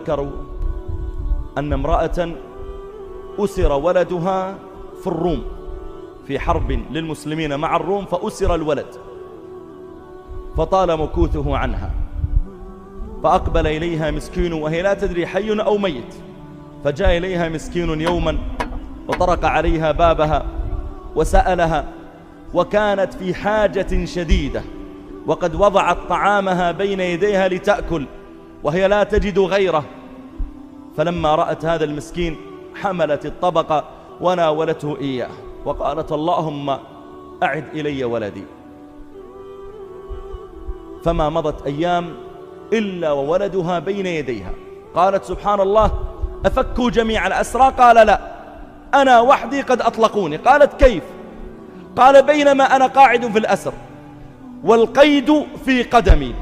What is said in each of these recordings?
ذكروا أن امرأة أسر ولدها في الروم في حرب للمسلمين مع الروم، فأسر الولد فطال مكوثه عنها، فأقبل إليها مسكين وهي لا تدري حي أو ميت، فجاء إليها مسكين يوما وطرق عليها بابها وسألها، وكانت في حاجة شديدة وقد وضعت طعامها بين يديها لتأكل وهي لا تجد غيره، فلما رأت هذا المسكين حملت الطبق وناولته إياه وقالت اللهم أعد إلي ولدي. فما مضت أيام إلا وولدها بين يديها. قالت سبحان الله أفكوا جميع الأسرى؟ قال لا، أنا وحدي قد أطلقوني. قالت كيف؟ قال بينما أنا قاعد في الأسر والقيد في قدمي،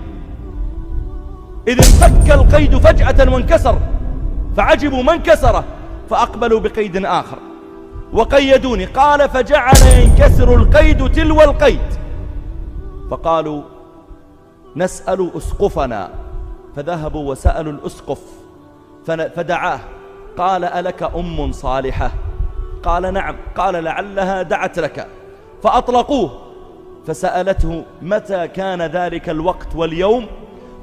إذ انفك القيد فجأة وانكسر، فعجبوا من كسره فأقبلوا بقيد آخر وقيدوني. قال فجعل ينكسر القيد تلو القيد، فقالوا نسأل أسقفنا، فذهبوا وسألوا الأسقف فدعاه. قال ألك أم صالحة؟ قال نعم. قال لعلها دعت لك، فأطلقوه. فسألته متى كان ذلك الوقت واليوم،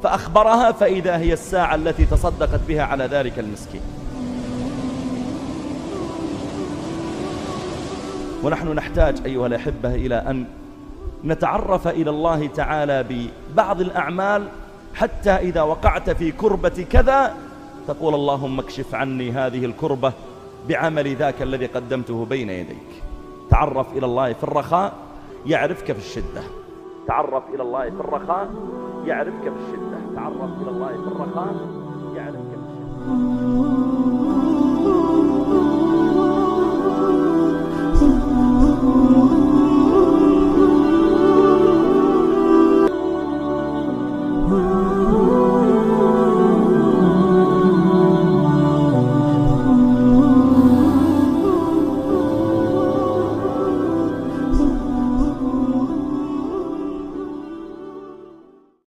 فأخبرها، فإذا هي الساعة التي تصدقت بها على ذلك المسكين. ونحن نحتاج أيها الأحبة إلى أن نتعرف إلى الله تعالى ببعض الأعمال، حتى إذا وقعت في كربة كذا تقول اللهم اكشف عني هذه الكربة بعمل ذاك الذي قدمته بين يديك. تعرف إلى الله في الرخاء يعرفك في الشدة. تعرف إلى الله في الرخاء يعرفك في الشدة. تعرف إلى الله في الرخاء يعرفك في الشدة.